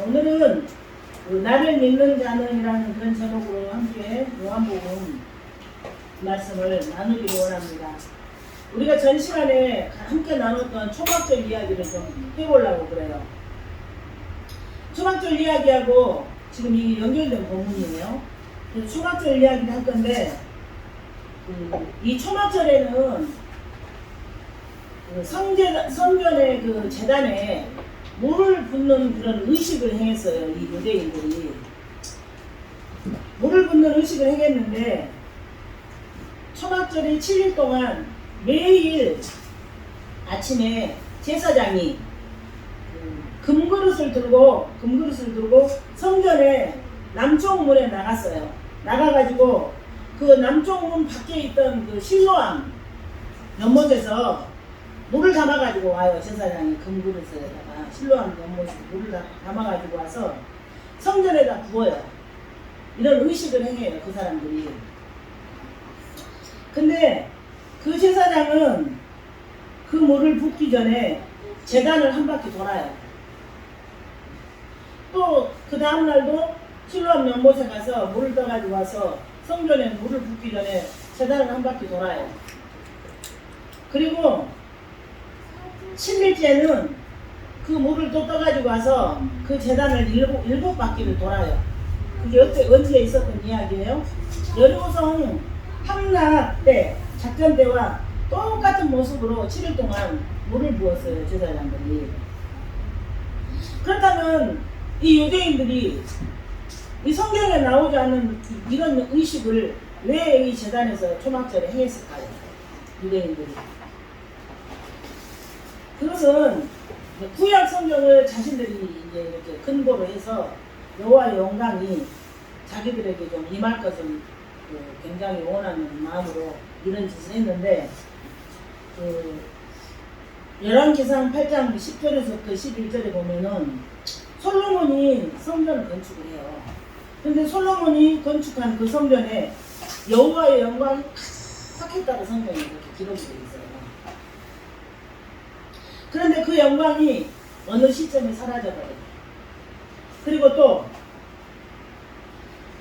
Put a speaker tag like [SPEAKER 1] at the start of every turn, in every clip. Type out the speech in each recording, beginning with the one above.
[SPEAKER 1] 오늘은 그 나를 믿는 자는이라는 그런 제목으로 함께 요한복음 말씀을 나누기를 원합니다. 우리가 전 시간에 함께 나눴던 초막절 이야기를 좀 해보려고 그래요. 초막절 이야기하고 지금 이 연결된 본문이네요. 초막절 이야기를 할 건데 이 초막절에는 성전의 그 제단에 물을 붓는 그런 의식을 행했어요. 이 유대인들이 물을 붓는 의식을 행했는데 초막절이 7일 동안 매일 아침에 제사장이 금그릇을 들고 성전의 남쪽 문에 나갔어요. 나가가지고 그 남쪽 문 밖에 있던 그 실로암 연못에서 물을 담아가지고 와요. 제사장이 금그릇에다가 실로암 연못에서 물을 담아가지고 와서 성전에다 부어요. 이런 의식을 행해요. 그 사람들이. 근데 그 제사장은 그 물을 붓기 전에 제단을 한 바퀴 돌아요. 또 그 다음날도 실로암 연못에 가서 물을 떠가지고 와서 성전에 물을 붓기 전에 제단을 한 바퀴 돌아요. 그리고 7일째는 그 물을 또 떠가지고 와서 그 제단을 일곱 바퀴를 돌아요. 그게 언제 있었던 이야기예요? 여리고성 함락 때, 작전 때와 똑같은 모습으로 7일 동안 물을 부었어요. 제사장들이. 그렇다면 이 유대인들이 이 성경에 나오지 않는 이런 의식을 왜 이 제단에서 초막절에 행했을까요? 유대인들이. 그것은 구약 성경을 자신들이 이제 이렇게 근거로 해서 여호와의 영광이 자기들에게 좀 임할 것을 굉장히 원하는 마음으로 이런 짓을 했는데, 열왕기상 8장 10절에서부터 11절에 보면은 솔로몬이 성전을 건축을 해요. 근데 솔로몬이 건축한 그 성전에 여호와의 영광이 가득했다고 성경에 이렇게 기록이 되어 있어요. 그런데 그 영광이 어느 시점에 사라져버려요. 그리고 또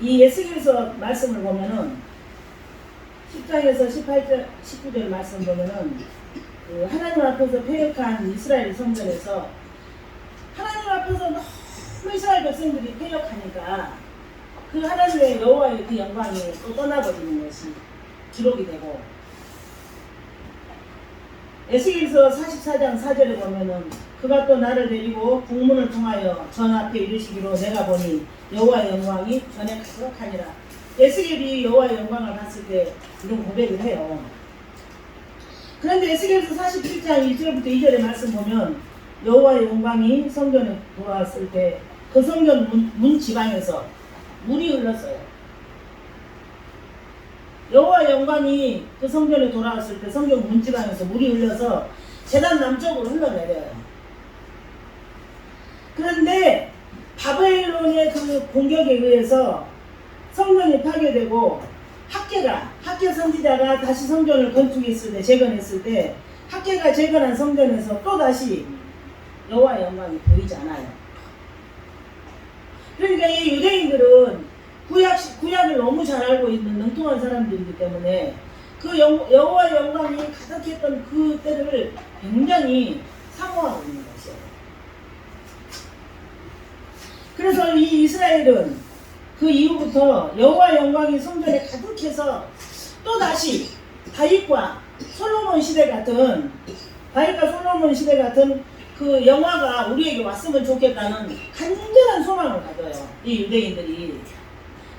[SPEAKER 1] 이 에스겔서 말씀을 보면은 10장에서 18절, 19절 말씀 보면은 그 하나님 앞에서 패역한 이스라엘 성전에서 하나님 앞에서 너무 이스라엘 백성들이 패역하니까 그 하나님의 여호와의 그 영광이 또 떠나버리는 것이 기록이 되고, 에스겔서 44장 4절에 보면은 그가 또 나를 데리고 북문을 통하여 전 앞에 이르시기로 내가 보니 여호와의 영광이 전에 가득하니라. 에스겔이 여호와의 영광을 봤을 때 이런 고백을 해요. 그런데 에스겔서 47장 1절부터 2절의 말씀 보면 여호와의 영광이 성전에 돌아왔을 때 그 성전 문 지방에서 물이 흘렀어요. 여호와의 영광이 그 성전에 돌아왔을 때 성전 문지방에서 물이 흘러서 제단 남쪽으로 흘러내려요. 그런데 바벨론의 그 공격에 의해서 성전이 파괴되고 학개 선지자가 다시 성전을 건축했을 때, 재건했을 때 학개가 재건한 성전에서 또 다시 여호와의 영광이 보이지 않아요. 그러니까 이 유대인들은 구약을 너무 잘 알고 있는 능통한 사람들이기 때문에 그 여호와의 영광이 가득했던 그 때를 굉장히 사모하고 있는 것이에요. 그래서 이 이스라엘은 그 이후부터 여호와의 영광이 성전에 가득해서 또다시 다윗과 솔로몬 시대 같은 그 영화가 우리에게 왔으면 좋겠다는 간절한 소망을 가져요. 이 유대인들이.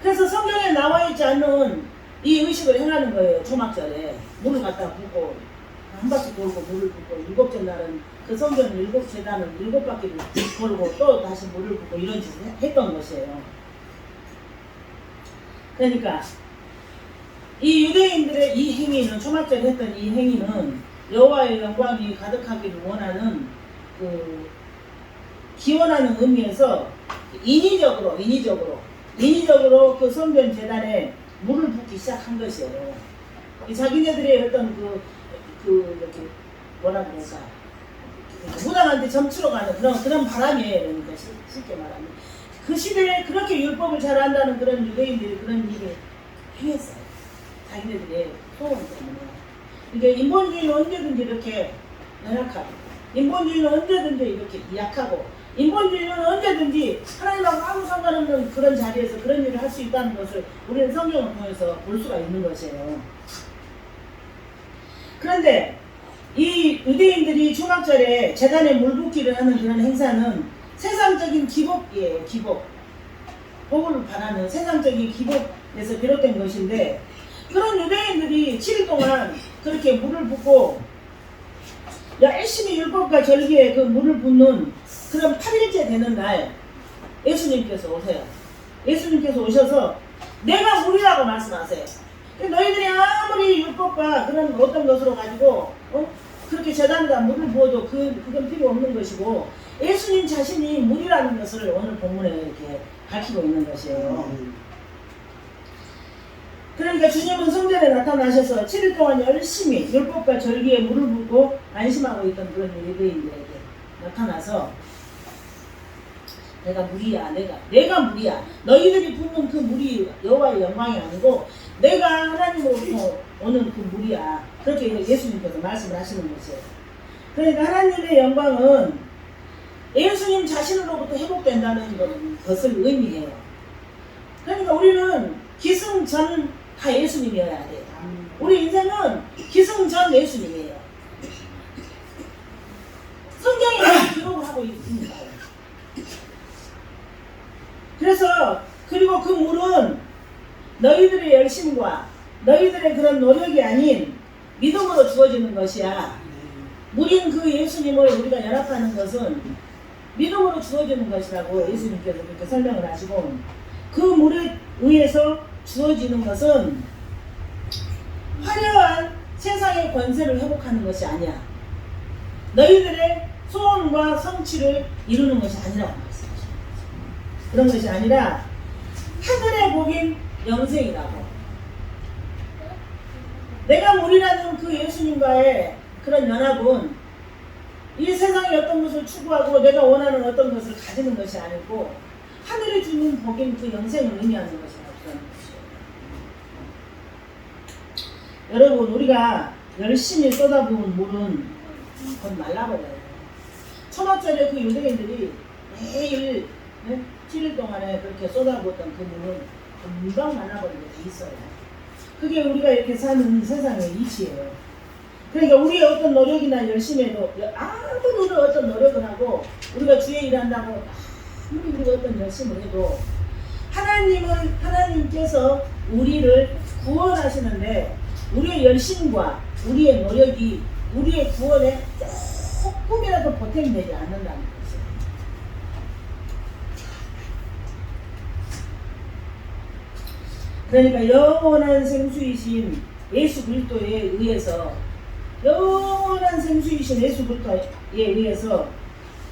[SPEAKER 1] 그래서 성경에 나와 있지 않는 이 의식을 행하는 거예요. 초막절에 물을 갖다 붓고 한 바퀴 돌고 물을 붓고, 7째 날은 그 성전 7제단을 7바퀴를 돌고 또 다시 물을 붓고 이런 짓을 했던 것이에요. 그러니까 이 유대인들의 이 행위는, 초막절에 했던 이 행위는 여호와의 영광이 가득하기를 원하는 그 기원하는 의미에서 인위적으로 그 성전 제단에 물을 붓기 시작한 것이에요. 자기네들의 어떤 이렇게 뭐라 그럴까, 무당한테 점치러 가는 그런 바람이에요. 그러니까 쉽게 말하면 그 시대에 그렇게 율법을 잘 안다는 그런 유대인들이 그런 일을 행했어요. 자기네들의 소원 때문에. 그러니까 인본주의는 언제든지 이렇게 연약하고, 인본주의는 언제든지 이렇게 약하고, 인본주의는 언제든지 하나님하고 아무 상관없는 그런 자리에서 그런 일을 할 수 있다는 것을 우리는 성경을 통해서 볼 수가 있는 것이에요. 그런데 이 유대인들이 초막절에 제단에 물 붓기를 하는 그런 행사는 세상적인 기복이에요. 기복. 복을 바라는 세상적인 기복에서 비롯된 것인데, 그런 유대인들이 7일 동안 그렇게 물을 붓고 열심히 율법과 절기에 그 물을 붓는 그런 8일째 되는 날 예수님께서 오세요. 예수님께서 오셔서 내가 물이라고 말씀하세요. 너희들이 아무리 율법과 그런 어떤 것으로 가지고 그렇게 제단에다 물을 부어도 그건 필요 없는 것이고, 예수님 자신이 물이라는 것을 오늘 본문에 이렇게 밝히고 있는 것이에요. 그러니까 주님은 성전에 나타나셔서 7일 동안 열심히 율법과 절기에 물을 붓고 안심하고 있던 그런 유대인들에게 나타나서 내가 물이야, 내가 물이야. 너희들이 붓는 그 물이 여호와의 영광이 아니고 내가 하나님으로부터 오는 그 물이야. 그렇게 예수님께서 말씀을 하시는 것이에요. 그러니까 하나님의 영광은 예수님 자신으로부터 회복된다는 것을 의미해요. 그러니까 우리는 기승전 다 예수님이어야 돼요. 우리 인생은 기승전 예수님이에요. 성경에 그렇게 기록을 하고 있습니다. 그래서 그리고 그 물은 너희들의 열심과 너희들의 그런 노력이 아닌 믿음으로 주어지는 것이야. 물인 그 예수님을 우리가 연합하는 것은 믿음으로 주어지는 것이라고 예수님께서 그렇게 설명을 하시고, 그 물에 의해서 주어지는 것은 화려한 세상의 권세를 회복하는 것이 아니야. 너희들의 소원과 성취를 이루는 것이 아니라고 말씀하십니다. 그런 것이 아니라 하늘의 복인 영생이라고. 내가 물이라는 그 예수님과의 그런 연합은 이 세상의 어떤 것을 추구하고 내가 원하는 어떤 것을 가지는 것이 아니고 하늘이 주는 복인 그 영생을 의미하는 것이라는 것이에요. 여러분, 우리가 열심히 쏟아부은 물은 곧 말라버려요. 초막절에 그 유대인들이 매일 7일 동안에 그렇게 쏟아부었던 그 물은 금방 말라버리게 돼 있어요. 그게 우리가 이렇게 사는 세상의 이치예요. 그러니까 우리의 어떤 노력이나 열심에도 아무리 우리가 어떤 노력을 하고 우리가 주의 일한다고 아무리 우리가 어떤 열심을 해도 하나님께서 우리를 구원하시는데 우리의 열심과 우리의 노력이 우리의 구원에 조금이라도 보탬이 되지 않는다는 것이에요. 그러니까 영원한 생수이신 예수 그리스도에 의해서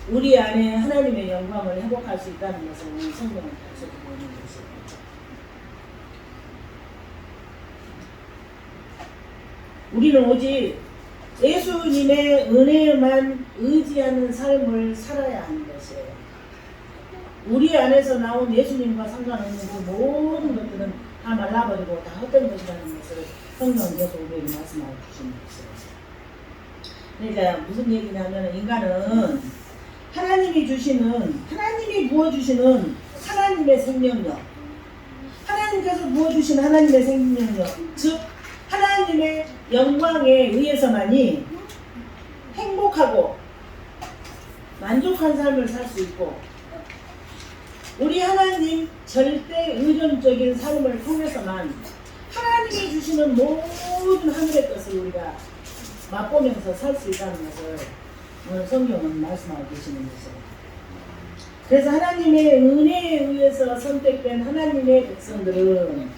[SPEAKER 1] 우리 안에 하나님의 영광을 회복할 수 있다는 것을 우리 성경을 가르쳐주고 있는 것이에요. 우리는 오직 예수님의 은혜만 의지하는 삶을 살아야 하는 것이에요. 우리 안에서 나온 예수님과 상관없는 그 모든 것들은 다 말라버리고 다 헛된 것이라는 것을 성경은 계속 우리에게 말씀하고 주시는 것이에요. 그러니까 무슨 얘기냐면 인간은 하나님이 부어주시는 하나님의 생명력, 하나님께서 부어주신 하나님의 생명력, 즉 하나님의 영광에 의해서만이 행복하고 만족한 삶을 살 수 있고, 우리 하나님 절대 의존적인 삶을 통해서만 하나님이 주시는 모든 하늘의 것을 우리가 맛보면서 살 수 있다는 것을 오늘 성경은 말씀하고 계시는 것이에요. 그래서 하나님의 은혜에 의해서 선택된 하나님의 백성들은,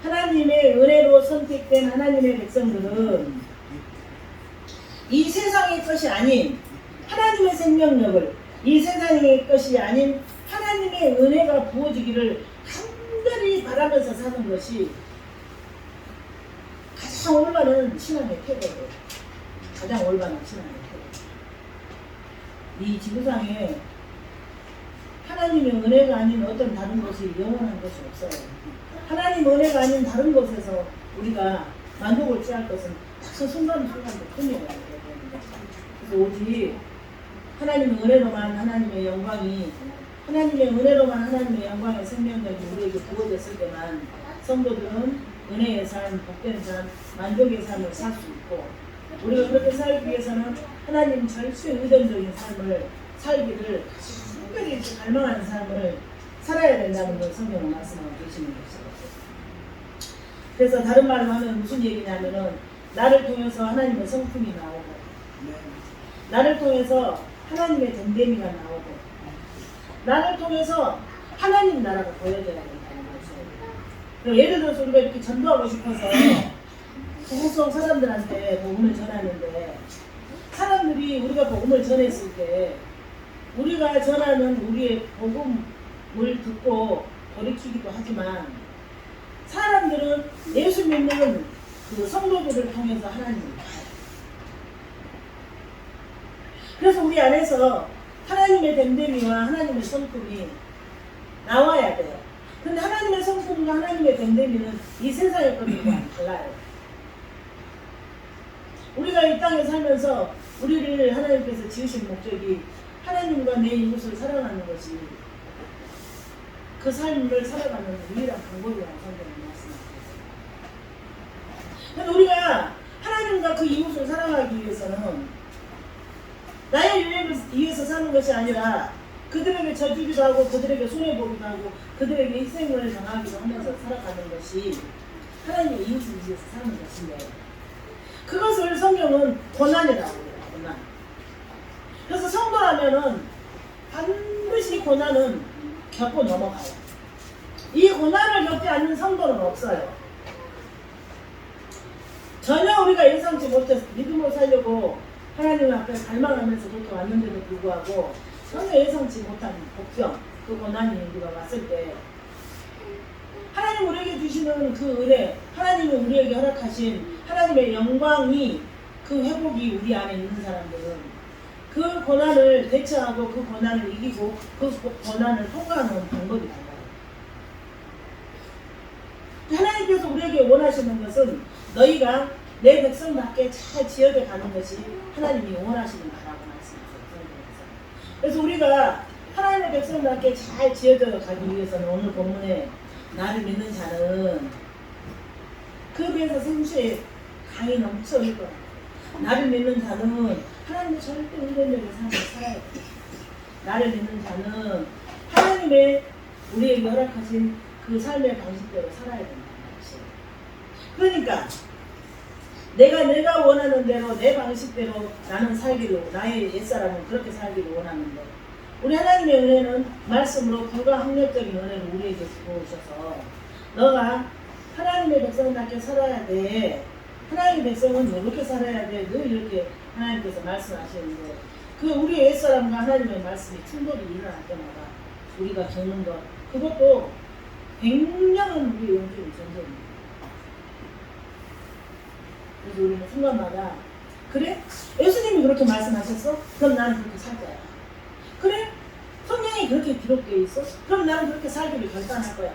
[SPEAKER 1] 하나님의 은혜로 선택된 하나님의 백성들은 이 세상의 것이 아닌 하나님의 생명력을, 이 세상의 것이 아닌 하나님의 은혜가 부어지기를 간절히 바라면서 사는 것이 가장 올바른 신앙의 태도예요. 가장 올바른 신앙의 태도. 이 지구상에 하나님의 은혜가 아닌 어떤 다른 것이 영원한 것이 없어요. 하나님 은혜가 아닌 다른 것에서 우리가 만족을 취할 것은 딱 그 순간순간도 뿐이에요. 그래서 오직 하나님의 은혜로만 하나님의 영광이 하나님의 은혜로만 하나님의 영광의 생명력이 우리에게 부어졌을 때만 성도들은 은혜의 삶, 복된 삶, 만족의 삶을 살 수 있고 우리가 그렇게 살기 위해서는 하나님 절수의 의존적인 삶을 살기를 특별히 갈망하는 삶을 살아야 된다는 걸 성경은 말씀하고 계시는 것이죠. 그래서 다른 말로 하면 무슨 얘기냐면은 나를 통해서 하나님의 성품이 나오고 나를 통해서 하나님의 됨됨이가 나오고 나를 통해서 하나님 나라가 보여져야 된다는 거죠. 예를 들어서 우리가 이렇게 전도하고 싶어서 구구성 사람들한테 복음을 전하는데 사람들이 우리가 복음을 전했을 때 우리가 전하는 우리의 복음을 듣고 돌이키기도 하지만 사람들은 예수 믿는 그 성도들을 통해서 하나님을 봐요. 그래서 우리 안에서 하나님의 됨됨이와 하나님의 성품이 나와야 돼요. 근데 하나님의 성품과 하나님의 됨됨이는 이 세상의 것들과는 달라요. 우리가 이 땅에 살면서 우리를 하나님께서 지으신 목적이 하나님과 내 이웃을 사랑하는 것이 그 삶을 살아가는 유일한 방법이라고 성경은 말씀하셨어요. 그런데 우리가 하나님과 그 이웃을 사랑하기 위해서는 나의 유익을 위해서 사는 것이 아니라 그들에게 져주기도 하고 그들에게 손해보기도 하고 그들에게 희생을 당하기도 하면서 살아가는 것이 하나님의 이웃을 위해서 사는 것인데 그것을 성경은 고난이라고 해요. 고난. 그래서 성도라면은 반드시 고난은 겪고 넘어가요. 이 고난을 겪지 않는 성도는 없어요. 전혀 우리가 예상치 못해서 믿음으로 살려고 하나님 앞에 갈망하면서 그렇게 왔는데도 불구하고 전혀 예상치 못한 복병, 그 고난이 우리가 왔을 때 하나님 우리에게 주시는 그 은혜, 하나님이 우리에게 허락하신 하나님의 영광이 그 회복이 우리 안에 있는 사람들은 그 고난을 대처하고 그 고난을 이기고 그 고난을 통과하는 방법이 달라요. 하나님께서 우리에게 원하시는 것은 너희가 내 백성답게 잘 지어져 가는 것이 하나님이 원하시는 바라고 말씀하셨어요. 그래서 우리가 하나님의 백성답게 잘 지어져 가기 위해서는 오늘 본문에 나를 믿는 자는 그 배에서 생수에 강이 넘쳐 흘릴 거야. 나를 믿는 자는 하나님의 절대 의존력의 삶을 살아야 돼. 나를 믿는 자는 하나님의 우리에게 허락하신 그 삶의 방식대로 살아야 된다는 것이에요. 그러니까 내가 원하는 대로 내 방식대로 나는 살기를 나의 옛사람은 그렇게 살기를 원하는데 우리 하나님의 은혜는 말씀으로 불가항력적인 은혜를 우리에게 주어오셔서 너가 하나님의 백성답게 살아야 돼. 하나님의 백성은 이렇게 살아야 돼. 늘 이렇게 하나님께서 말씀하시는데 그 우리의 옛사람과 하나님의 말씀이 충돌이 일어날 때마다 우리가 겪는 것 그것도 굉장한 우리의 영적인 전쟁입니다. 그래서 우리는 순간마다 그래? 예수님이 그렇게 말씀하셨어? 그럼 나는 그렇게 살 거야. 그래? 성경이 그렇게 기록되어 있어? 그럼 나는 그렇게 살기를 결단할 거야.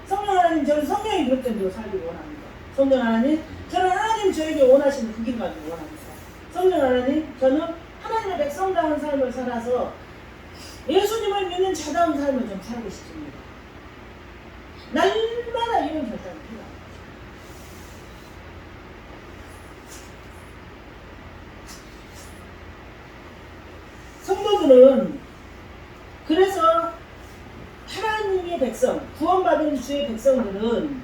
[SPEAKER 1] 성령 하나님 저는 성령이 기록된 대로 살기를 원합니다. 성령 하나님 저는 하나님 저에게 원하시는 그 길 가기를 원합니다. 성령 하나님 저는 하나님의 백성다운 삶을 살아서 예수님을 믿는 자다운 삶을 좀 살고 싶습니다. 날마다 이런 결단이 필요합니다. 성도들은 그래서 하나님의 백성, 구원받은 주의 백성들은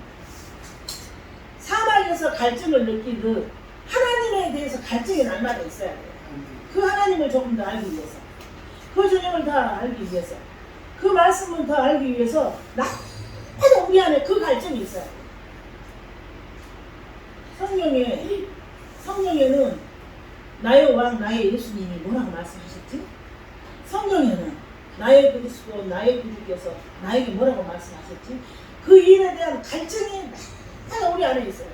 [SPEAKER 1] 사막에서 갈증을 느끼듯 하나님에 대해서 갈증이 날마다 있어야 돼요. 그 하나님을 조금 더 알기 위해서, 그 주님을 더 알기 위해서, 그 말씀을 더 알기 위해서 날마다 우리 안에 그 갈증이 있어야 돼요. 성경에는 나의 왕, 나의 예수님이 뭐라고 말씀하셨지? 성경에는 나의 그리스도, 나의 구주께서 나에게 뭐라고 말씀하셨지? 그 일에 대한 갈증이 다 우리 안에 있어요.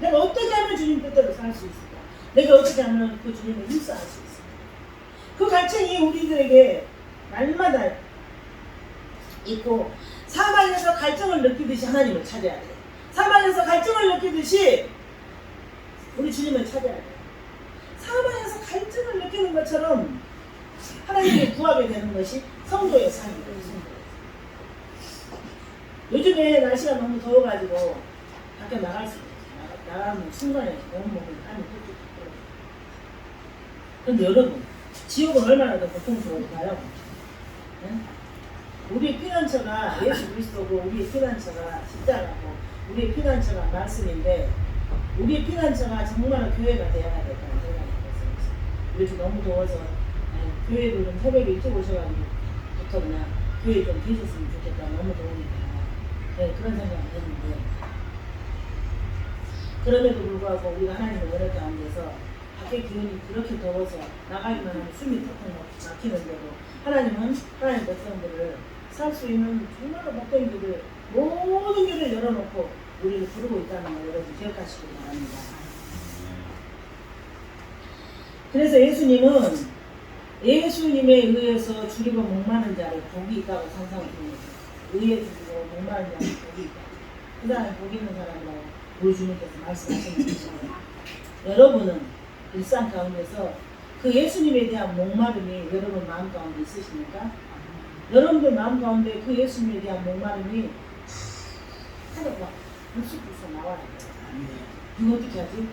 [SPEAKER 1] 내가 어떻게 하면 주님 뜻대로 살 수 있을까? 내가 어떻게 하면 그 주님을 일사할 수 있을까? 그 갈증이 우리들에게 날마다 있고, 사방에서 갈증을 느끼듯이 하나님을 찾아야 돼. 사방에서 갈증을 느끼듯이 우리 주님을 찾아야 돼. 사방에서 갈증을 느끼는 것처럼 하나님을 구하게 되는 것이 성도의 삶이에요. 요즘에 날씨가 너무 더워가지고 밖에 나갈 수 없어요. 나가는 순간에 온몸에 땀이 뚝뚝 떨어져요. 그런데 여러분, 지옥은 얼마나 더 고통스러울까요? 네? 우리의 피난처가 예수 그리스도고, 우리의 피난처가 십자가고, 우리의 피난처가 말씀인데, 우리의 피난처가 정말 교회가 되어야 되겠다는 생각이 들었어요. 요즘 너무 더워서 교회도 좀 새벽에 일찍 오셔가지고 부터 그냥 교회에 좀 계셨으면 좋겠다. 너무 더우니까. 네, 그런 생각을 했는데, 그럼에도 불구하고 우리가 하나님의 은혜 가운데서 밖에 기온이 그렇게 더워서 나가기만 하면 숨이 턱턱 막히는데도 하나님은 하나님의 백성들을 살 수 있는 정말로 못된 길을, 모든 길을 열어놓고 우리를 부르고 있다는 걸 여러분 기억하시기 바랍니다. 그래서 예수님에 의해서 줄이고 목마른 자를 복이 있다고 상상합니다. 의에 줄이고 목마른 자를 복이 있다. 그 사람이 복 있는 사람이라고 우리 주님께서 말씀하시는 것입니다. 여러분은 일상 가운데서 그 예수님에 대한 목마름이 여러분 마음 가운데 있으십니까? 여러분들 마음 가운데 그 예수님에 대한 목마름이 하나가 막 불쑥불쑥 나와야 돼요. 이거 어떻게 하지?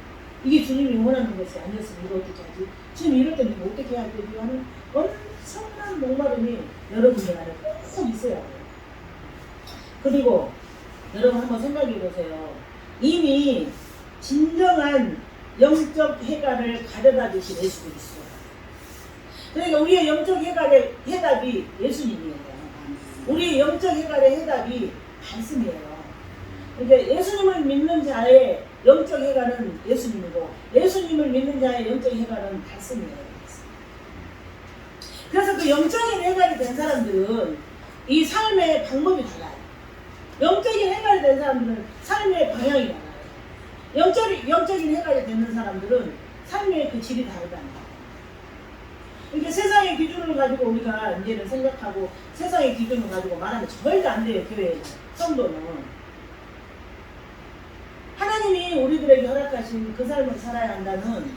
[SPEAKER 1] 이게 주님이 원하는 것이 아니었으면 이거 어떻게 하지? 주님 이럴 때는 이거 어떻게 해야 되지? 하는 엄청난 목마름이 여러분들 안에 꼭 있어야 돼요. 그리고 여러분 한번 생각해 보세요. 이미 진정한 영적 해갈을 가져다 주신 예수 그리스도. 그러니까 우리의 영적 해갈의 해답이 예수님이에요. 우리의 영적 해갈의 해답이 말씀이에요. 그러니까 예수님을 믿는 자의 영적 해갈은 예수님이고, 예수님을 믿는 자의 영적 해갈은 말씀이에요. 그래서 그 영적인 해갈이 된 사람들은 이 삶의 방법이 달라요. 영적인 해갈이 된 사람들은 삶의 방향이 달라요. 영적인 해갈이 되는 사람들은 삶의 그 질이 다르다는 거예요. 그러니까 세상의 기준을 가지고 우리가 이제는 생각하고 세상의 기준을 가지고 말하면 절대 안 돼요. 교회 성도는. 하나님이 우리들에게 허락하신 그 삶을 살아야 한다는,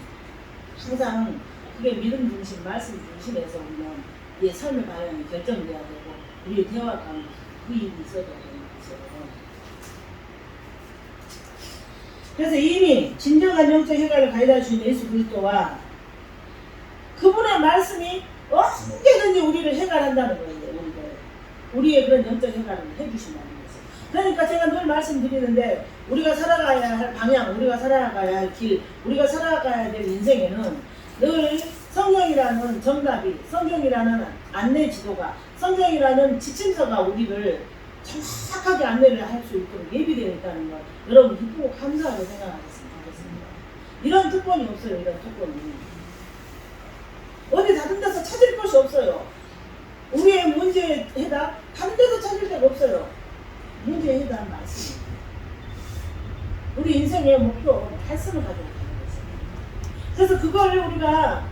[SPEAKER 1] 항상 그게 믿음 중심, 말씀 중심에서 우리는 이 삶의 방향이 결정돼야 되고, 우리의 대화 가운데 그 일이 있어야 되는 거죠. 그래서 이미 진정한 영적 해갈을 가져다 주신 예수 그리스도와 그분의 말씀이 언제든지 우리를 해갈한다는 거예요. 우리의 그런 영적 해갈을 해주신다는 거죠. 그러니까 제가 늘 말씀드리는데, 우리가 살아가야 할 방향, 우리가 살아가야 할 길, 우리가 살아가야 될 인생에는 늘 성경이라는 정답이, 성경이라는 안내 지도가, 성경이라는 지침서가 우리를 정확하게 안내를 할 수 있도록 예비되어 있다는 것, 여러분 기쁘고 감사하게 생각하겠습니다. 이런 특권이 없어요. 이런 특권이 어디 다른 데서 찾을 것이 없어요. 우리의 문제의 해답 다른 데서 찾을 데가 없어요. 문제의 해답 말씀. 우리 인생의 목표 말씀을 가지고 가는 것입니다. 그래서 그걸 우리가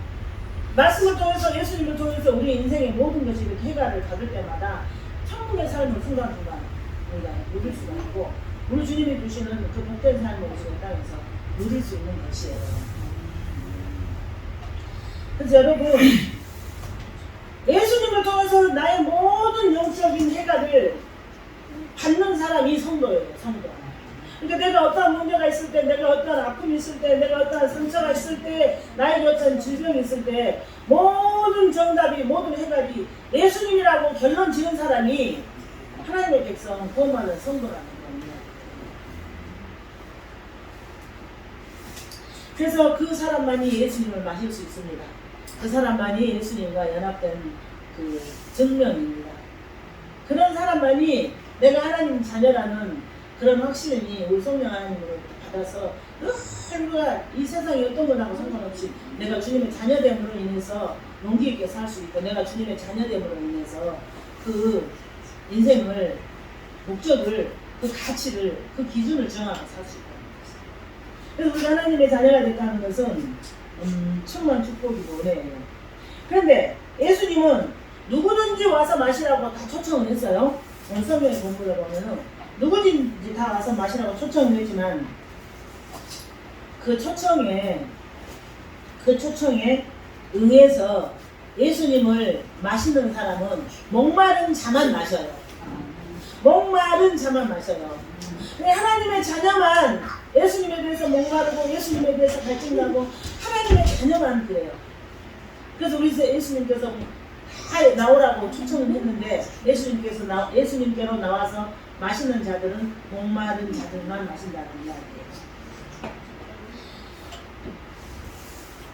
[SPEAKER 1] 말씀을 통해서, 예수님을 통해서 우리 인생의 모든 것이 이렇게 해갈을 받을 때마다 천국의 삶을 순간순간 우리가 누릴 수가 있고, 우리 주님이 주시는 그 복된 삶을 우리가 땅에서 누릴 수 있는 것이에요. 그래서 여러분, 예수님을 통해서 나의 모든 영적인 해갈을 받는 사람이 성도예요. 성도. 그러니까 내가 어떠한 문제가 있을 때, 내가 어떠한 아픔이 있을 때, 내가 어떠한 상처가 있을 때, 나에게 어떠한 질병이 있을 때, 모든 정답이, 모든 해답이 예수님이라고 결론 지은 사람이 하나님의 백성, 구원받은 성도라는 겁니다. 그래서 그 사람만이 예수님을 마실 수 있습니다. 그 사람만이 예수님과 연합된 그 증명입니다. 그런 사람만이 내가 하나님 자녀라는 그런 확신이 우리 성령 하나님으로 받아서 누가 이 세상이 어떤 거라고 상관없이 내가 주님의 자녀됨으로 인해서 용기 있게 살 수 있고, 내가 주님의 자녀됨으로 인해서 그 인생을, 목적을, 그 가치를, 그 기준을 정하고 살 수 있다는 것입니다. 그래서 우리 하나님의 자녀가 됐다는 것은 엄청난 축복이고 은혜예요. 그런데 예수님은 누구든지 와서 마시라고 다 초청을 했어요. 오늘 성경에 공부를 보면은 누구든지 다 와서 마시라고 초청을 했지만 그 초청에 응해서 예수님을 마시는 사람은 목마른 자만 마셔요. 목마른 자만 마셔요. 하나님의 자녀만 예수님에 대해서 목마르고 예수님에 대해서 갈증나고 하나님의 자녀만 그래요. 그래서 우리 예수님께서 다 나오라고 초청을 했는데 예수님께로 나와서 마시는 자들은 목마른 자들만 마신다는 이야기예요.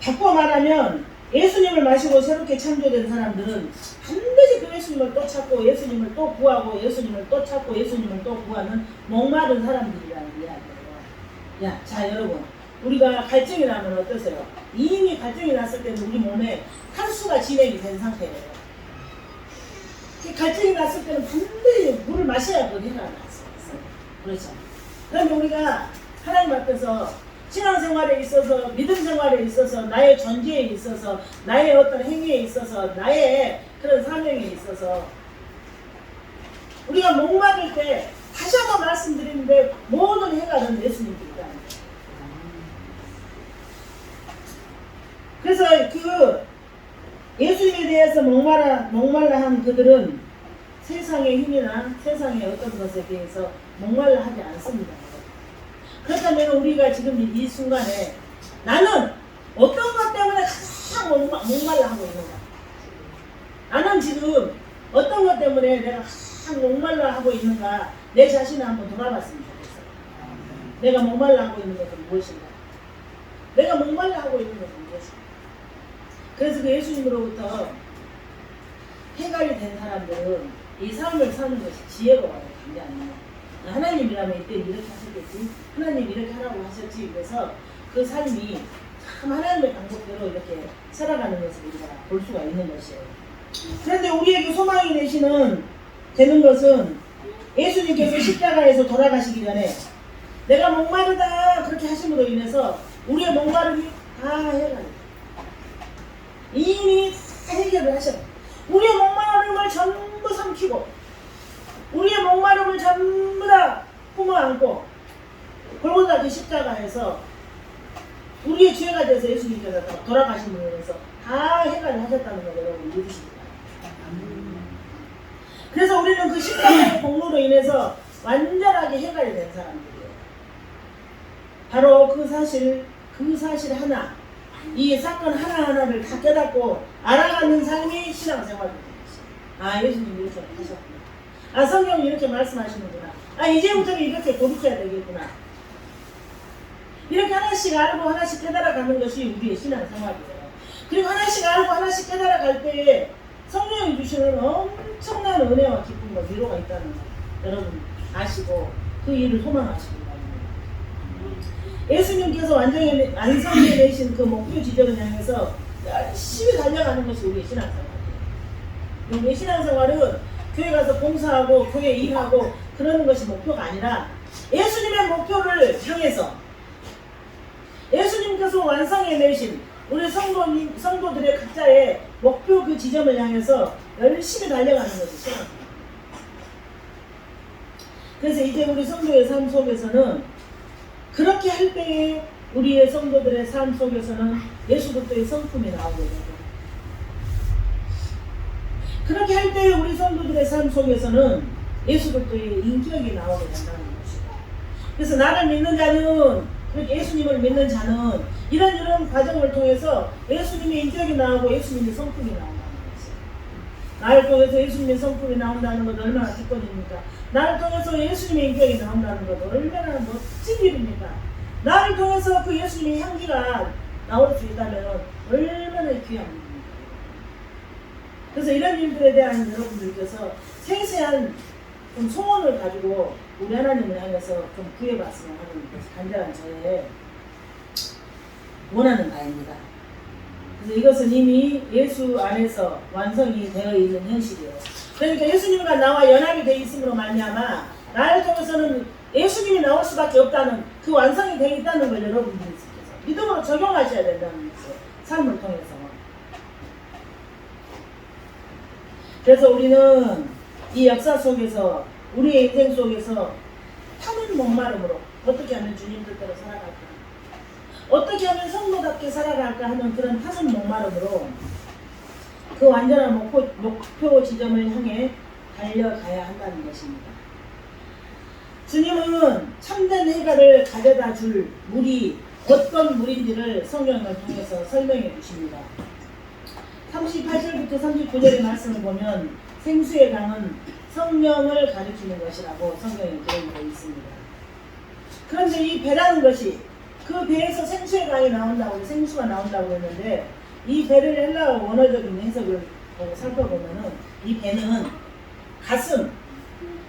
[SPEAKER 1] 바꿔 말하면 예수님을 마시고 새롭게 창조된 사람들은 반드시 그 예수님을 또 찾고 예수님을 또 구하고 예수님을 또 찾고 예수님을 또 구하는 목마른 사람들이라는 이야기예요. 자 여러분, 우리가 갈증이 나면 어떠세요? 이미 갈증이 났을 때는 우리 몸에 혈수가 진행이 된 상태예요. 갈증이 났을 때는 반드시 물을 마셔야 그 해가 났어요. 그렇죠. 그런데 우리가 하나님 앞에서 신앙생활에 있어서, 믿음 생활에 있어서, 나의 존재에 있어서, 나의 어떤 행위에 있어서, 나의 그런 사명에 있어서 우리가 목마를 때 다시 한번 말씀드리는데 모든 해가는 예수님입니다. 그래서 그 예수님에 대해서 목말라 한 그들은 세상의 힘이나 세상의 어떤 것에 대해서 목말라 하지 않습니다. 그렇다면 우리가 지금 이 순간에 나는 어떤 것 때문에 가장 목말라 하고 있는가? 나는 지금 어떤 것 때문에 내가 가장 목말라 하고 있는가? 내 자신을 한번 돌아봤으면 좋겠어요. 내가 목말라 하고 있는 것은 무엇인가? 내가 목말라 하고 있는 것은 무엇인가? 그래서 그 예수님으로부터 해갈이 된 사람들은 이 삶을 사는 것이 지혜로워요. 그게 아니에요. 하나님이라면 이때 이렇게 하셨겠지, 하나님 이렇게 하라고 하셨지. 그래서 그 삶이 참 하나님의 방법대로 이렇게 살아가는 것을 우리가 볼 수가 있는 것이에요. 그런데 우리에게 소망이 되는 것은 예수님께서 십자가에서 돌아가시기 전에 내가 목마르다 그렇게 하심으로 인해서 우리의 목마름이 다 해결해요. 이미 다 해결을 하셨어요. 우리의 목마름을 전부 삼키고 우리의 목마름을 전부 다 품어안고 골고다 그 십자가에서 우리의 죄가 돼서 예수님께서 돌아가심으로 인해서 다 해결을 하셨다는 걸 여러분 믿으십니다. 그래서 우리는 그 십자가의 공로로 인해서 완전하게 해결이 된 사람들이에요. 바로 그 사실 하나, 이 사건 하나하나를 다 깨닫고 알아가는 삶이 신앙생활입니다. 아, 예수님이 이렇게 하셨구나. 아, 성경이 이렇게 말씀하시는구나. 아, 이제부터는 이렇게 고백해야 되겠구나. 이렇게 하나씩 알고 하나씩 깨달아가는 것이 우리의 신앙생활이에요. 그리고 하나씩 알고 하나씩 깨달아갈 때에 성령이 주시는 엄청난 은혜와 기쁨과 위로가 있다는 거 여러분 아시고 그 일을 소망하시기 바랍니다. 예수님께서 완성해 내신 그 목표 지점을 향해서 열심히 달려가는 것이 우리의 신앙생활이에요. 우리의 신앙생활은 교회 가서 봉사하고 교회 일하고 그러는 것이 목표가 아니라 예수님의 목표를 향해서 예수님께서 완성해 내신 우리 성도들의 각자의 목표 그 지점을 향해서 열심히 달려가는 것이 신앙입니다. 그래서 이제 우리 성도의 삶 속에서는 그렇게 할 때에 우리의 성도들의 삶 속에서는 예수 그리스도의 성품이 나오게 되고 그렇게 할 때에 우리 성도들의 삶 속에서는 예수 그리스도의 인격이 나오게 된다는 것이고 그래서 나를 믿는 자는 예수님을 믿는 자는 이런 과정을 통해서 예수님의 인격이 나오고 예수님의 성품이 나온다는 것이에요. 나를 통해서 예수님의 성품이 나온다는 것 얼마나 기쁨입니까? 나를 통해서 예수님의 인격이 나온다는 것 얼마나 멋진 일입니까? 나를 통해서 그 예수님의 향기가 나올 수 있다면 얼마나 귀한 일입니까? 그래서 이런 일들에 대한 여러분들께서 세세한 좀 소원을 가지고 우리 하나님을 향해서 좀 구해봤으면 하는 간절한 저의 원하는 바입니다. 그래서 이것은 이미 예수 안에서 완성이 되어 있는 현실이에요. 그러니까 예수님과 나와 연합이 되어 있음으로 말미암아 나를 통해서는 예수님이 나올 수밖에 없다는 그 완성이 되어 있다는 걸 여러분들께서 믿음으로 적용하셔야 된다는 것이에요. 삶을 통해서. 그래서 우리는 이 역사 속에서 우리의 인생 속에서 타는 목마름으로 어떻게 하면 주님 뜻대로 살아갈까, 어떻게 하면 성도답게 살아갈까 하는 그런 타는 목마름으로 그 완전한 목표 지점을 향해 달려가야 한다는 것입니다. 주님은 참된 해가를 가져다 줄 물이 어떤 물인지를 성경을 통해서 설명해 주십니다. 38절부터 39절의 말씀을 보면 생수의 강은 성령을 가리키는 것이라고 성경에 기록되어 있습니다. 그런데 이 배라는 것이 그 배에서 생수의 강이 나온다고, 생수가 나온다고 했는데 이 배를 헬라어 원어적인 해석을 보고 살펴보면은 이 배는 가슴,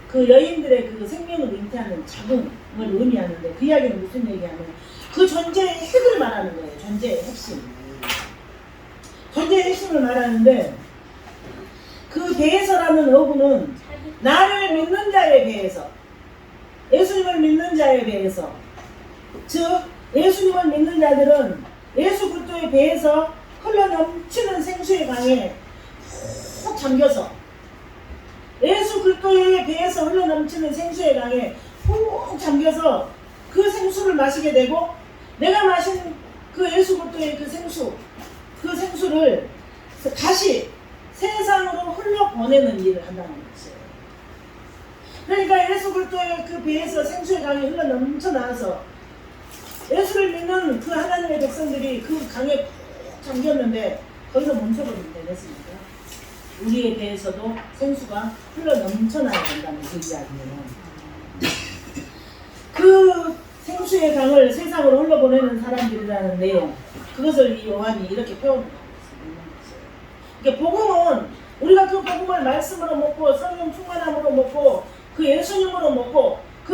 [SPEAKER 1] 그 여인들의 그 생명을 잉태하는 자궁을 의미하는데 그 이야기는 무슨 얘기하면 그 존재의 핵을 말하는 거예요. 존재의 핵심. 존재의 핵심을 말하는데 그 배에서라는 어구는 나를 믿는 자에 대해서, 예수님을 믿는 자에 대해서, 즉 예수님을 믿는 자들은 예수 그리스도의 배에서 흘러넘치는 생수의 강에 푹 잠겨서, 예수 그리스도의 배에서 흘러넘치는 생수의 강에 푹 잠겨서 그 생수를 마시게 되고, 내가 마신 그 예수 그리스도의 그 생수를 다시 세상으로 흘러보내는 일을 한다는 것이에요. 그러니까 예수 그리스도의 그 배에서 생수의 강이 흘러넘쳐 나와서 예수를 믿는 그 하나님의 백성들이 그 강에 푹 잠겼는데 거기서 멈춰버리면 되겠습니까? 우리의 배에서도 생수가 흘러넘쳐 나야 된다는 그 이야기예요. 그 생수의 강을 세상으로 흘러보내는 사람들이라는 내용, 그것을 이 요한이 이렇게 표현하고 있습니다. 그러니까 복음은 우리가 그 복음을 말씀으로 먹고 성령 충만함으로 먹고 그 예수님으로 먹고 그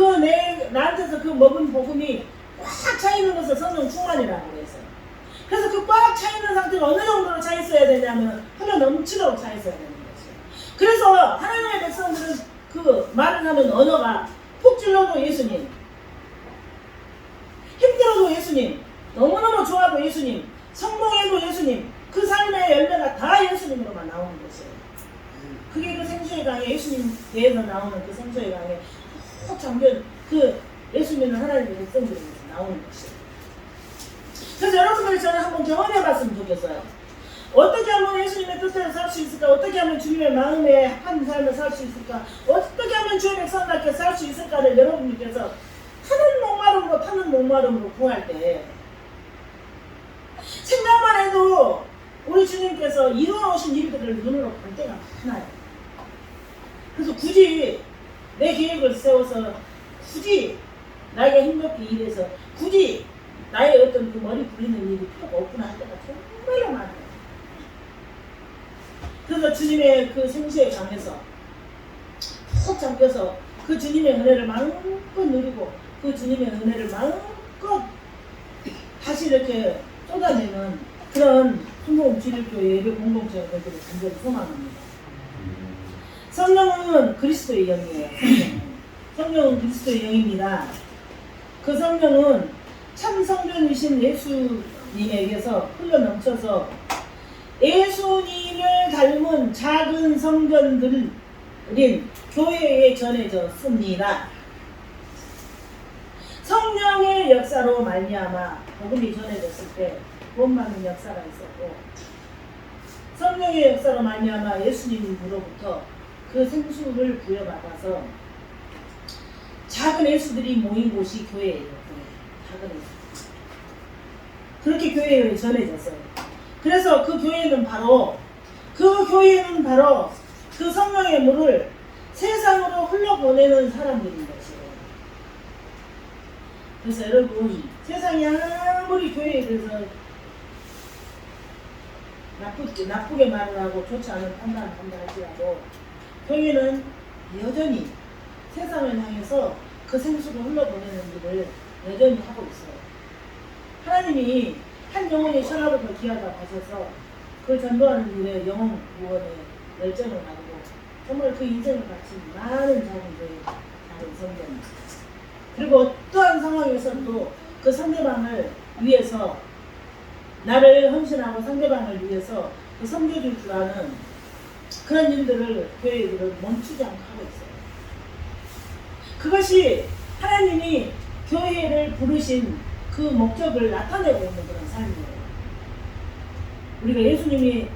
[SPEAKER 1] 나한테서 그 먹은 복음이 꽉 차있는 것을 성령 충만이라고 그랬어요. 그래서 그 꽉 차있는 상태가 어느 정도로 차있어야 되냐면 흘러넘치도록 차있어야 되는 것이에요. 그래서 하나님의 백성들은 그 말을 하는 언어가 푹 찔러도 예수님, 힘들어도 예수님, 너무너무 좋아도 예수님, 성공해도 예수님, 그 삶의 열매가 다 예수님으로만 나오는 것이에요. 그게 그 생수의 강에, 예수님 배에서 나오는 그 생수의 강에 푹 잠긴 그 예수 믿는 하나님의 백성들에서 나오는 것이에요. 그래서 여러분들이 저는 한번 경험해 봤으면 좋겠어요. 어떻게 하면 예수님의 뜻대로 살 수 있을까? 어떻게 하면 주님의 마음에 합한 삶을 살 수 있을까? 어떻게 하면 주의 백성답게 살 수 있을까를 여러분들께서 타는 목마름으로 구할 때 생각만 해도 우리 주님께서 이루어오신 일들을 눈으로 볼 때가 많아요. 그래서 굳이 내 계획을 세워서 굳이 나에게 힘겹게 일해서 굳이 나의 어떤 그 머리 굴리는 일이 필요가 없구나 할 때가 정말로 많아요. 그래서 주님의 그 생수의 강에서 푹 잠겨서 그 주님의 은혜를 마음껏 누리고 그 주님의 은혜를 마음껏 다시 이렇게 쏟아내는 그런 순복음 주일교회 예배 공동체가 되기를 간절히 소망합니다. 성령은 그리스도의 영이에요. 성령은 그리스도의 영입니다. 그 성령은 참 성전이신 예수님에게서 흘러넘쳐서 예수님을 닮은 작은 성전들인 교회에 전해졌습니다. 성령의 역사로 말미암아 복음이 전해졌을 때 구원받는 역사가 있었고, 성령의 역사로 말미암아 예수님으로부터 그 생수를 부여받아서 작은 예수들이 모인 곳이 교회예요. 작은 예수. 그렇게 교회에 전해졌어요. 그래서 그 교회는 바로 그 성령의 물을 세상으로 흘러보내는 사람들인 것이에요. 그래서 여러분, 세상이 아무리 교회에 대해서 나쁘게 말을 하고 좋지 않은 판단을 한다 할지라도 교회는 여전히 세상을 향해서 그 생수를 흘러보내는 일을 여전히 하고 있어요. 하나님이 한 영혼이 천하부터 기하다 가셔서 그 전도하는 일에 영혼 구원에 열정을 가지고 정말 그 인생을 바친 많은 자분들의 다른 성전, 그리고 어떠한 상황에서도 그 상대방을 위해서, 나를 헌신하고 상대방을 위해서 그 섬겨줄 줄 아는 그런 일들을 교회들은 멈추지 않고 하고 있어요. 그것이 하나님이 교회를 부르신 그 목적을 나타내고 있는 그런 삶이에요. 우리가 예수님이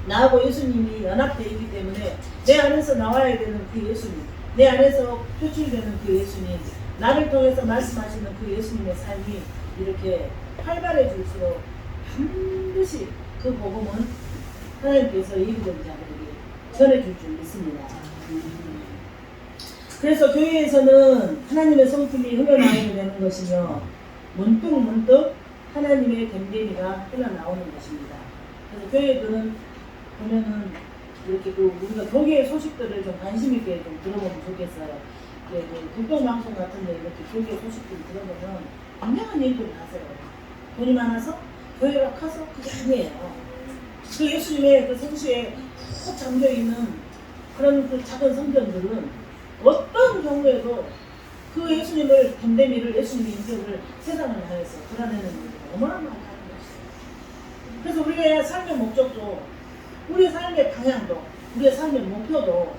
[SPEAKER 1] 나하고 예수님이 연합되어 있기 때문에 내 안에서 나와야 되는 그 예수님, 내 안에서 표출되는 그 예수님, 나를 통해서 말씀하시는 그 예수님의 삶이 이렇게 활발해질수록 반드시 그 복음은 하나님께서 예비된 자들에게 전해줄 줄 믿습니다. 그래서 교회에서는 하나님의 성품이 흘러나오게 되는 것이며 문득문득 하나님의 됨됨이가 흘러나오는 것입니다. 그래서 교회들은 보면은 이렇게 우리가 교계 소식들을 좀 관심 있게 좀 들어보면 좋겠어요. 국동방송 같은데 이렇게 교계 소식들 들어보면 굉장한 일들을 하세요. 돈이 많아서 교회가 커서 그게 아니에요. 그 예수님의 그 성수에 푹 잠겨 있는 그런 그 작은 성전들은 어떤 경우에도 그 예수님을 됨됨이를 예수님의 인격을 세상을 향해서 드러내는 일이 어마어마하게 하는 것이에요. 그래서 우리의 삶의 목적도 우리의 삶의 방향도 우리의 삶의 목표도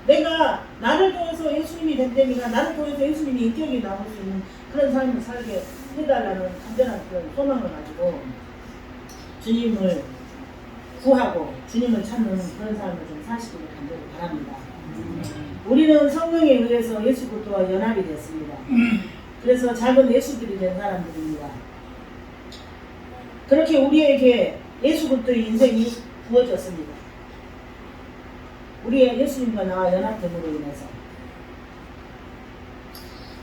[SPEAKER 1] 내가 나를 통해서 예수님이 됨됨이가 나를 통해서 예수님의 인격이 나올 수 있는 그런 삶을 살게 해달라는 간절한 그런 소망을 가지고 주님을 구하고 주님을 찾는 그런 삶을 좀 사시기를 간절히 바랍니다. 우리는 성령에 의해서 예수 그리스도와 연합이 됐습니다. 그래서 작은 예수들이 된 사람들입니다. 그렇게 우리에게 예수 그리스도의 인생이 부어졌습니다. 우리의 예수님과 나와 연합됨으로 인해서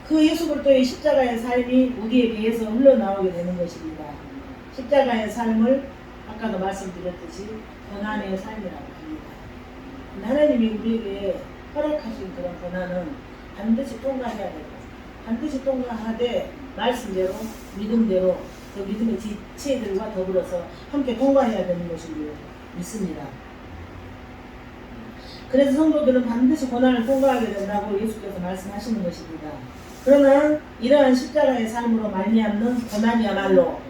[SPEAKER 1] 그 예수 그리스도의 십자가의 삶이 우리에게서 흘러나오게 되는 것입니다. 십자가의 삶을 아까도 말씀드렸듯이 고난의 삶이라고 합니다. 하나님이 우리에게 허락하신 그런 고난은 반드시 통과해야 되고 반드시 통과하되 말씀대로 믿음대로 그 믿음의 지체들과 더불어서 함께 통과해야 되는 것을 믿습니다. 그래서 성도들은 반드시 고난을 통과하게 된다고 예수께서 말씀하시는 것입니다. 그러나 이러한 십자가의 삶으로 말미암는 고난이야말로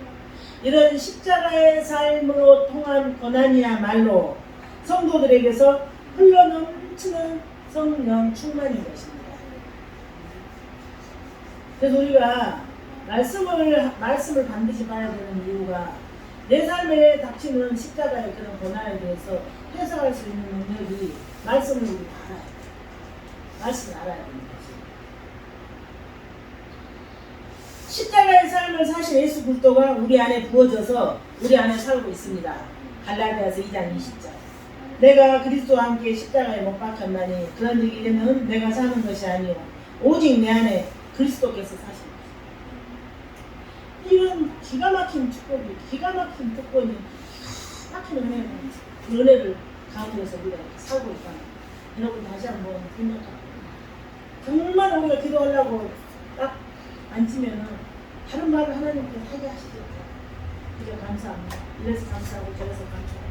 [SPEAKER 1] 이런 십자가의 삶으로 통한 고난이야말로 성도들에게서 흘러넘치는 성령 충만인 것입니다. 그래서 우리가 말씀을 반드시 봐야 되는 이유가 내 삶에 닥치는 십자가의 그런 고난에 대해서 해석할 수 있는 능력이 말씀을 우리가 알아야 돼요. 말씀을 알아야 되는 거죠. 십자가의 삶을 사신 예수 그리스도가 우리 안에 부어져서 우리 안에 살고 있습니다. 갈라디아서 2장 20절. 내가 그리스도와 함께 십자가에 못 박혔나니 그런 얘기는 내가 사는 것이 아니요 오직 내 안에 그리스도께서 사신 것입니다. 이런 기가 막힌 축복이 기가 막힌 특권이 기가 막힌 은혜를 가운데서 우리가 살고 있다는 여러분 다시 한번 생각합니다. 정말 우리가 기도하려고 딱 앉으면은 다른 말을 하나님께 하게 하시죠. 그저 감사합니다. 이래서 감사하고 저래서 감사하고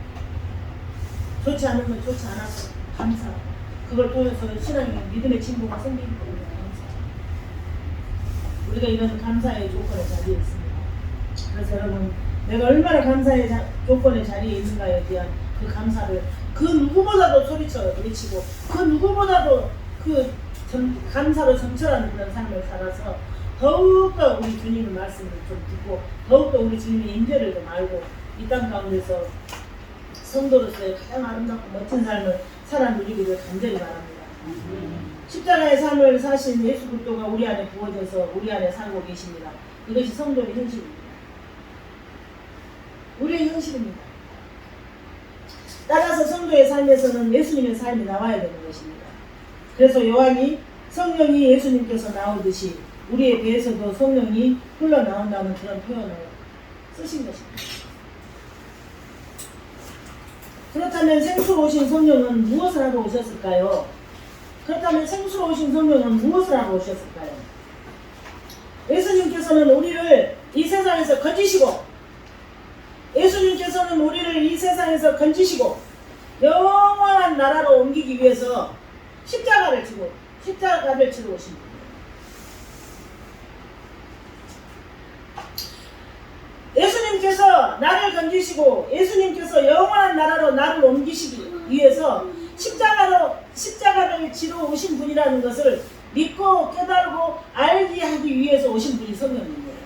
[SPEAKER 1] 좋지 않으면 좋지 않아서 감사하고 그걸 통해서 신앙의 믿음의 진보가 생기기 때문에 감사하고 우리가 이런 감사의 조건의 자리에 있습니다. 그래서 여러분 내가 얼마나 감사의 조건의 자리에 있는가에 대한 그 감사를 그 누구보다도 소리쳐 외치고 그 누구보다도 그 감사로 점철하는 그런 삶을 살아서 더욱더 우리 주님의 말씀을 좀 듣고 더욱더 우리 주님의 임재를 좀 알고 이 땅 가운데서 성도로서의 가장 아름답고 멋진 삶을 살아 누리기를 간절히 바랍니다. 십자가의 삶을 사신 예수 그리스도가 우리 안에 부어져서 우리 안에 살고 계십니다. 이것이 성도의 현실입니다. 우리의 현실입니다. 따라서 성도의 삶에서는 예수님의 삶이 나와야 되는 것입니다. 그래서 요한이 성령이 예수님께서 나오듯이 우리에 대해서도 성령이 흘러나온다는 그런 표현을 쓰신 것입니다. 그렇다면 생수로 오신 성령은 무엇을 하러 오셨을까요? 그렇다면 생수로 오신 성령은 무엇을 하러 오셨을까요? 예수님께서는 우리를 이 세상에서 건지시고 예수님께서는 우리를 이 세상에서 건지시고 영원한 나라로 옮기기 위해서 십자가를 지고 십자가를 지러 오신 분이에요. 예수님께서 나를 건지시고 예수님께서 영원한 나라로 나를 옮기시기 위해서 십자가를 지러 오신 분이라는 것을 믿고 깨달고 알게 하기 위해서 오신 분이 성령님이에요.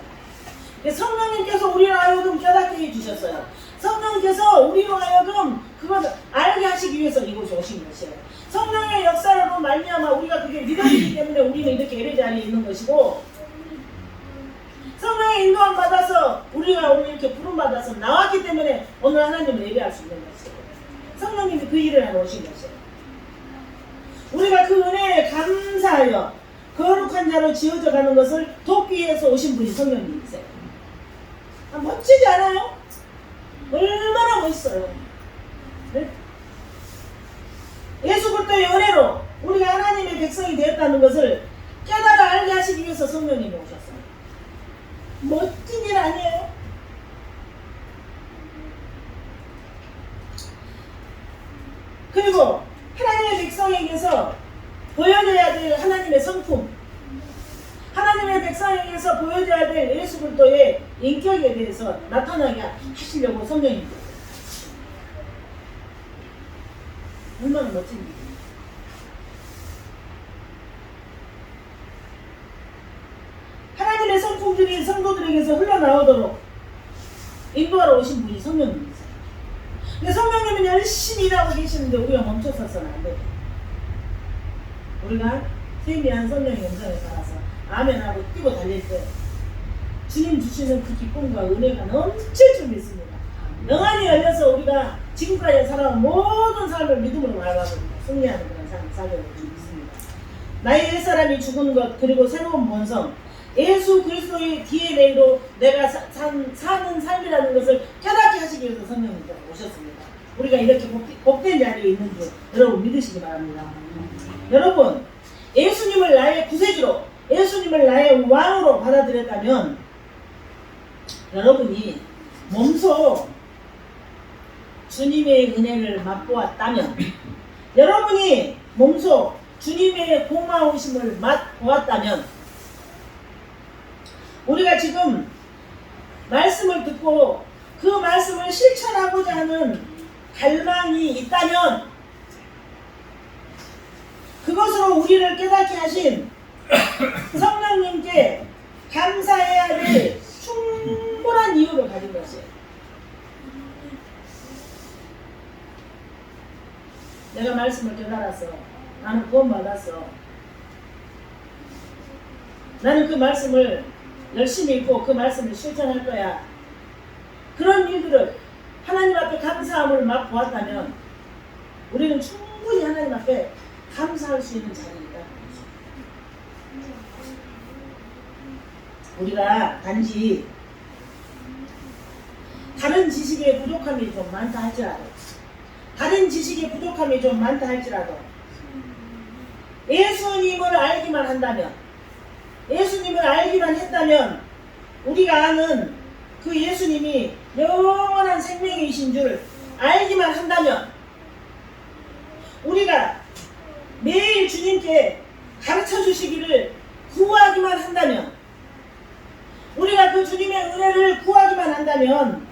[SPEAKER 1] 성령님께서 우리로 하여금 깨닫게 해주셨어요. 성령님께서 우리로 하여금 그것을 알게 하시기 위해서 이곳에 오신 것이에요. 성령의 역사로 말미암아 우리가 그게 믿어지기 때문에 우리는 이렇게 예배 자리에 있는 것이고, 성령의 인도함 받아서 우리가 오늘 이렇게 부름 받아서 나왔기 때문에 오늘 하나님을 예배할 수 있는 것이에요. 성령님이 그 일을 하러 오신 것이에요. 우리가 그 은혜에 감사하여 거룩한 자로 지어져 가는 것을 돕기 위해서 오신 분이 성령님이세요. 멋지지 않아요? 얼마나 멋있어요. 네? 예수 그리스도의 은혜로 우리가 하나님의 백성이 되었다는 것을 깨달아 알게 하시기 위해서 성령님이 오셨어요. 멋진 일 아니에요? 그리고 하나님의 백성에게서 보여줘야 될 하나님의 성품, 하나님의 백성에게서 보여줘야 될 예수 그리스도의 인격에 대해서 나타나게 하시려고 성령님 얼마나 멋진 일이에요. 하나님의 성품들이 성도들에게서 흘러나오도록 인도하러 오신 분이 성령님이세요. 근데 성령님은 열심히 일하고 계시는데 우리가 멈춰서서는 안 돼요. 우리가 세미한 성령의 영상에 따라서 아멘하고 뛰고 달릴 때 주님 주시는 그 기쁨과 은혜가 넘칠 줄 믿습니다. 영안이 열려서 우리가 지금까지 살아온 모든 삶을 믿음으로 밟아서 승리하는 그런 삶을 살려고 믿습니다. 나의 옛사람이 죽은 것, 그리고 새로운 본성, 예수 그리스도의 DNA로 내가 사는 삶이라는 것을 깨닫게 하시기 위해서 성령님께서 오셨습니다. 우리가 이렇게 복된 자리에 있는 줄 여러분 믿으시기 바랍니다. 여러분, 예수님을 나의 구세주로, 예수님을 나의 왕으로 받아들였다면, 여러분이 몸소 주님의 은혜를 맛보았다면, 여러분이 몸소 주님의 고마우심을 맛보았다면, 우리가 지금 말씀을 듣고 그 말씀을 실천하고자 하는 갈망이 있다면, 그것으로 우리를 깨닫게 하신 성령님께 감사해야 될 충분한 이유를 가진 것이에요. 내가 말씀을 깨달았어. 나는 구원받았어. 나는 그 말씀을 열심히 읽고 그 말씀을 실천할 거야. 그런 일들을 하나님 앞에 감사함을 막 보았다면 우리는 충분히 하나님 앞에 감사할 수 있는 자리이다. 우리가 단지 다른 지식의 부족함이 좀 많다 할지라도, 다른 지식의 부족함이 좀 많다 할지라도 예수님을 알기만 한다면, 예수님을 알기만 했다면, 우리가 아는 그 예수님이 영원한 생명이신 줄 알기만 한다면, 우리가 매일 주님께 가르쳐 주시기를 구하기만 한다면, 우리가 그 주님의 은혜를 구하기만 한다면,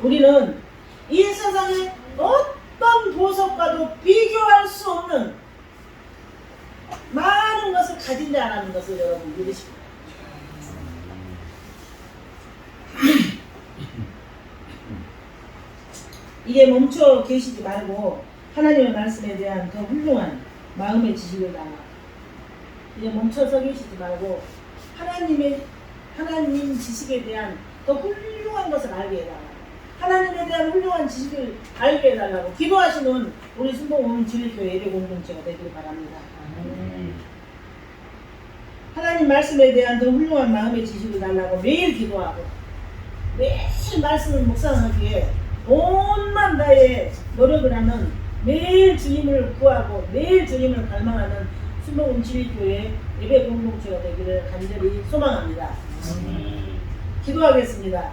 [SPEAKER 1] 우리는 이 세상의 어떤 보석과도 비교할 수 없는 많은 것을 가진 자라는 것을 여러분 믿으십니다. 이게 멈춰 계시지 말고 하나님의 말씀에 대한 더 훌륭한 마음의 지식을 달라. 이제 멈춰서 계시지 말고 하나님 지식에 대한 더 훌륭한 것을 알게 해달라. 하나님에 대한 훌륭한 지식을 알게 해달라고 기도하시는 우리 순복음 진리교회 예배 공동체가 되길 바랍니다. 하나님 말씀에 대한 더 훌륭한 마음의 지식을 달라고 매일 기도하고 매일 말씀을 묵상하기에 온만 나의 노력을 하는, 매일 주님을 구하고 매일 주님을 갈망하는 순복음 진리교회 예배 공동체가 되기를 간절히 소망합니다. 기도하겠습니다.